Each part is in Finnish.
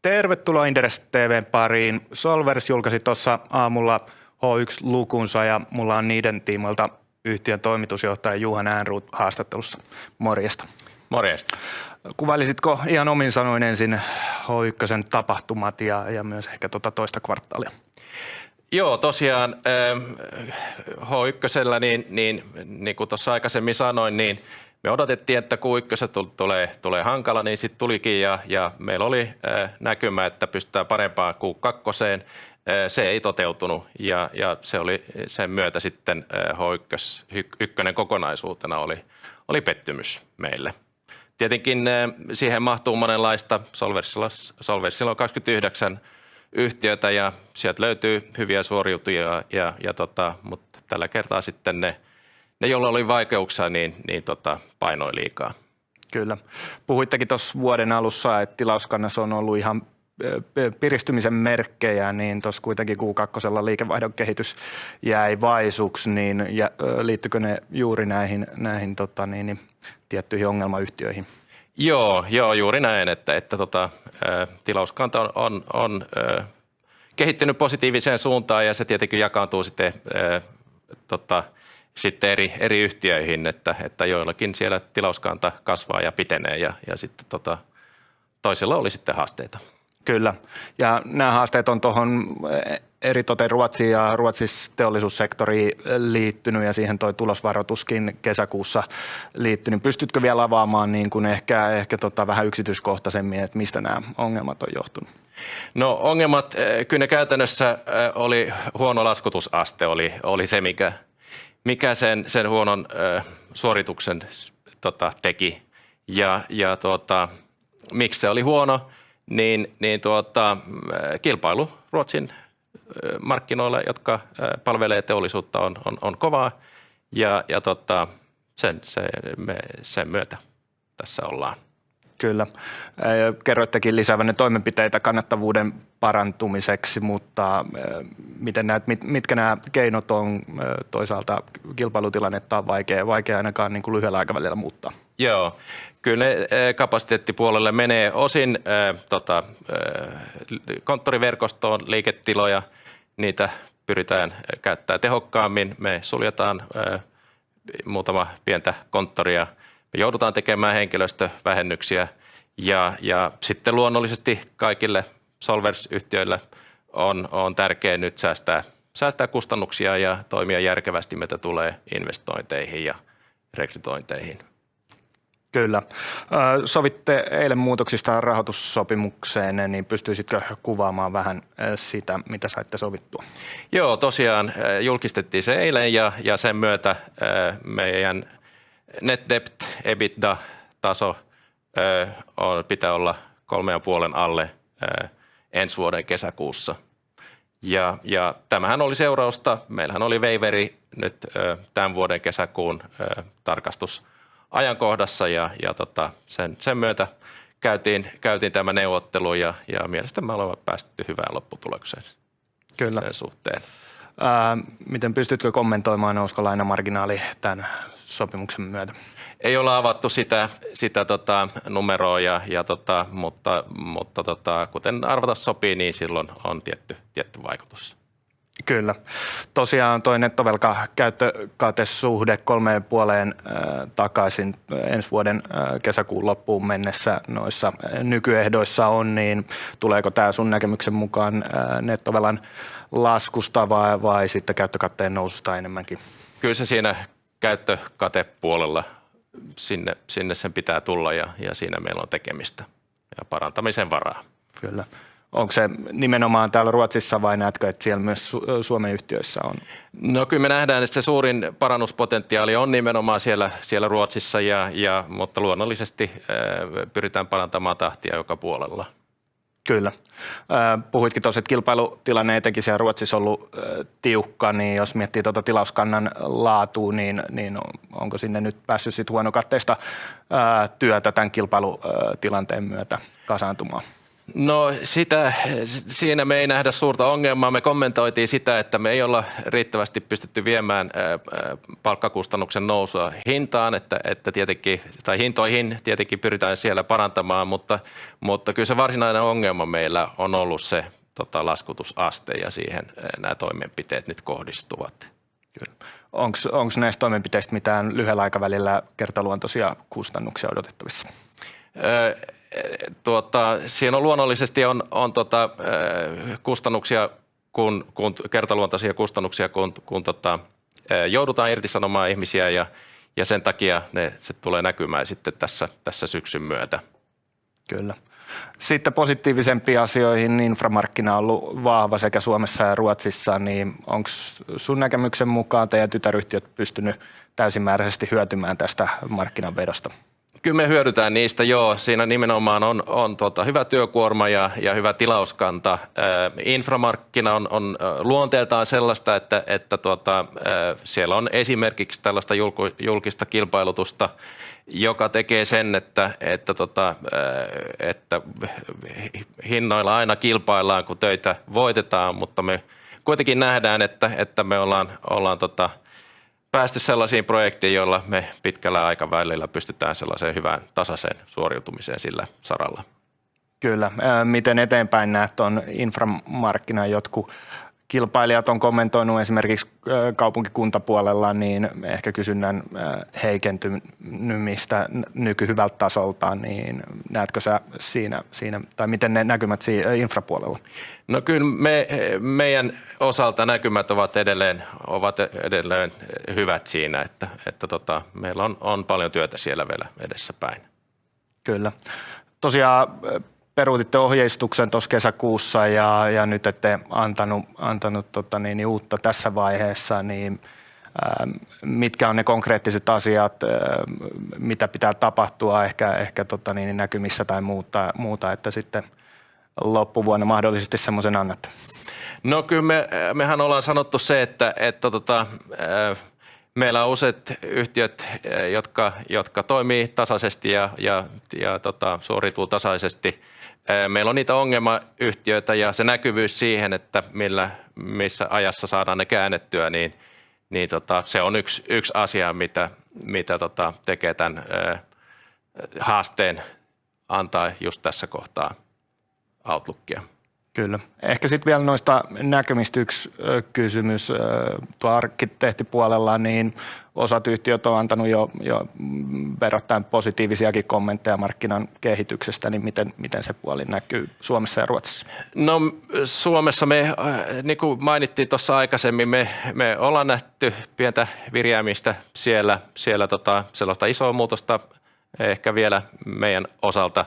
Tervetuloa Inderes TV:n pariin. Solvers julkaisi tuossa aamulla H1-lukunsa ja mulla on niiden tiimoilta yhtiön toimitusjohtaja Juha Ehrnrooth haastattelussa. Morjesta. Morjesta. Kuvailisitko ihan omin sanoin ensin H1 tapahtumat ja myös ehkä toista kvartaalia? Joo, tosiaan H1:llä niin kuin tuossa aikaisemmin sanoin, niin me odotettiin, että Q1 tulee hankala, niin sitten tulikin ja meillä oli näkymä, että pystytään parempaan Q2. Se ei toteutunut ja se oli sen myötä sitten H1 kokonaisuutena oli pettymys meille. Tietenkin siihen mahtuu monenlaista. Solversilla on 29 yhtiötä ja sieltä löytyy hyviä suoriutujia, mutta tällä kertaa sitten ne joilla oli vaikeuksia, niin painoi liikaa. Kyllä. Puhuittekin tuossa vuoden alussa, että tilauskannassa on ollut ihan piristymisen merkkejä, niin tuossa kuitenkin Q2 liikevaihdon kehitys jäi vaisuksi, niin liittyykö ne juuri näihin tiettyihin ongelmayhtiöihin? Joo, juuri näin, että tilauskanta on kehittynyt positiiviseen suuntaan ja se tietenkin jakaantuu sitten eri yhtiöihin, että joillakin siellä tilauskanta kasvaa ja pitenee ja sitten toisilla oli sitten haasteita. Kyllä, ja nämä haasteet on tuohon eritoten Ruotsiin ja Ruotsin teollisuussektoriin liittynyt ja siihen toi tulosvaroituskin kesäkuussa liittynyt. Pystytkö vielä avaamaan niin kuin ehkä vähän yksityiskohtaisemmin, että mistä nämä ongelmat on johtunut? No ongelmat, kyllä ne käytännössä oli huono laskutusaste, oli se mikä sen huonon suorituksen teki ja miksi se oli huono, niin kilpailu Ruotsin markkinoilla, jotka palvelee teollisuutta, on kovaa ja sen myötä tässä ollaan. Kyllä. Kerroittekin lisäävänne toimenpiteitä kannattavuuden parantumiseksi, mutta miten mitkä nämä keinot on toisaalta kilpailutilannetta on vaikea ainakaan niin kuin lyhyellä aikavälillä muuttaa? Joo, kyllä ne kapasiteettipuolelle menee osin konttoriverkostoon liiketiloja, niitä pyritään käyttämään tehokkaammin. Me suljetaan muutama pientä konttoria. Me joudutaan tekemään henkilöstövähennyksiä ja sitten luonnollisesti kaikille Solvers-yhtiöille on tärkeää nyt säästää kustannuksia ja toimia järkevästi, mitä tulee investointeihin ja rekrytointeihin. Kyllä. Sovitte eilen muutoksista rahoitussopimukseen, niin pystyisitkö kuvaamaan vähän sitä, mitä saitte sovittua? Joo, tosiaan julkistettiin se eilen ja sen myötä meidän net debt EBITDA-taso pitää olla 3,5 alle ensi vuoden kesäkuussa. Ja tämähän oli seurausta. Meillähän oli waiveri nyt tämän vuoden kesäkuun tarkastusajankohdassa ja sen myötä käytiin tämä neuvottelu ja mielestäni me olemme päästy hyvään lopputulokseen. Kyllä. Sen suhteen. Miten pystytkö kommentoimaan, nousiko lainamarginaali tämän sopimuksen myötä? Ei olla avattu sitä numeroa, mutta kuten arvata sopii, niin silloin on tietty vaikutus. Kyllä. Tosiaan toi nettovelka-käyttökatesuhde 3,5 takaisin ensi vuoden kesäkuun loppuun mennessä noissa nykyehdoissa on, niin tuleeko tämä sun näkemyksen mukaan nettovelan laskusta vai sitten käyttökatteen noususta enemmänkin? Kyllä se siinä käyttökatepuolella sinne sen pitää tulla ja siinä meillä on tekemistä ja parantamisen varaa. Kyllä. Onko se nimenomaan täällä Ruotsissa vai näetkö, että siellä myös Suomen yhtiöissä on? No kyllä me nähdään, että se suurin parannuspotentiaali on nimenomaan siellä Ruotsissa, mutta luonnollisesti pyritään parantamaan tahtia joka puolella. Kyllä. Puhuitkin tuossa, että kilpailutilanne etenkin siellä Ruotsissa on ollut tiukka, niin jos miettii tuota tilauskannan laatua, niin onko sinne nyt päässyt sit huonokatteista työtä tämän kilpailutilanteen myötä kasaantumaan? No siinä me ei nähdä suurta ongelmaa. Me kommentoitiin sitä, että me ei olla riittävästi pystytty viemään palkkakustannuksen nousua hintaan, että tietenkin, tai hintoihin tietenkin pyritään siellä parantamaan, mutta kyllä se varsinainen ongelma meillä on ollut se laskutusaste ja siihen nämä toimenpiteet nyt kohdistuvat. Onko näistä toimenpiteistä mitään lyhyellä aikavälillä kertaluontoisia kustannuksia odotettavissa? Siinä on luonnollisesti on kustannuksia, kun kertaluontoisia kustannuksia, kun joudutaan irtisanomaan ihmisiä ja sen takia se tulee näkymään sitten tässä syksyn myötä. Kyllä. Sitten positiivisempiin asioihin, inframarkkina on ollut vahva sekä Suomessa ja Ruotsissa, niin onko sun näkemyksen mukaan teidän tytäryhtiöt pystynyt täysimääräisesti hyötymään tästä markkinanvedosta? Kyllä me hyödytään niistä, joo. Siinä nimenomaan on hyvä työkuorma ja hyvä tilauskanta. Inframarkkina on luonteeltaan sellaista, että siellä on esimerkiksi tällaista julkista kilpailutusta, joka tekee sen, että hinnoilla aina kilpaillaan, kun töitä voitetaan, mutta me kuitenkin nähdään, että me ollaan päästy sellaisiin projekteihin, joilla me pitkällä aikavälillä pystytään sellaiseen hyvään tasaiseen suoriutumiseen sillä saralla. Kyllä. Miten eteenpäin näet on inframarkkinan? Jotkut kilpailijat on kommentoinut esimerkiksi kaupunkikuntapuolella niin ehkä kysynnän heikentymistä nykyhyvältä tasolta, niin näetkö sä siinä tai miten ne näkymät siinä infrapuolella? No kyllä meidän osalta näkymät ovat edelleen hyvät siinä, että meillä on paljon työtä siellä vielä edessäpäin. Kyllä. Tosiaan peruutitte ohjeistuksen tuossa kesäkuussa ja nyt ette antanut uutta tässä vaiheessa, niin mitkä on ne konkreettiset asiat, mitä pitää tapahtua ehkä näkymissä tai muuta, että sitten loppuvuonna mahdollisesti semmoisen annatte? No kyllä mehän ollaan sanottu se, että meillä on useat yhtiöt, jotka toimii tasaisesti ja suoriutuu tasaisesti. Meillä on niitä ongelmayhtiöitä ja se näkyvyys siihen, että missä ajassa saadaan ne käännettyä, niin se on yksi asia, mitä tekee tämän haasteen antaa just tässä kohtaa outlookia. Kyllä. Ehkä sitten vielä noista näkymistä yksi kysymys. Tuo arkkitehtipuolella niin osat yhtiöt on antanut jo verrattain positiivisiakin kommentteja markkinan kehityksestä, niin miten se puoli näkyy Suomessa ja Ruotsissa? No Suomessa me, niin kuin mainittiin tuossa aikaisemmin, me ollaan nähty pientä virjäämistä siellä sellaista isoa muutosta ehkä vielä meidän osalta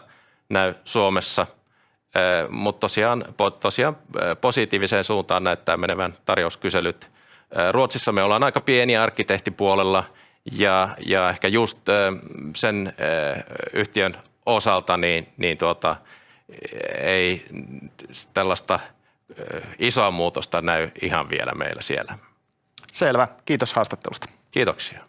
näy Suomessa. Mutta tosiaan positiiviseen suuntaan näyttää menevän tarjouskyselyt. Ruotsissa me ollaan aika pieni arkkitehtipuolella ja ehkä just sen yhtiön osalta ei tällaista isoa muutosta näy ihan vielä meillä siellä. Selvä. Kiitos haastattelusta. Kiitoksia.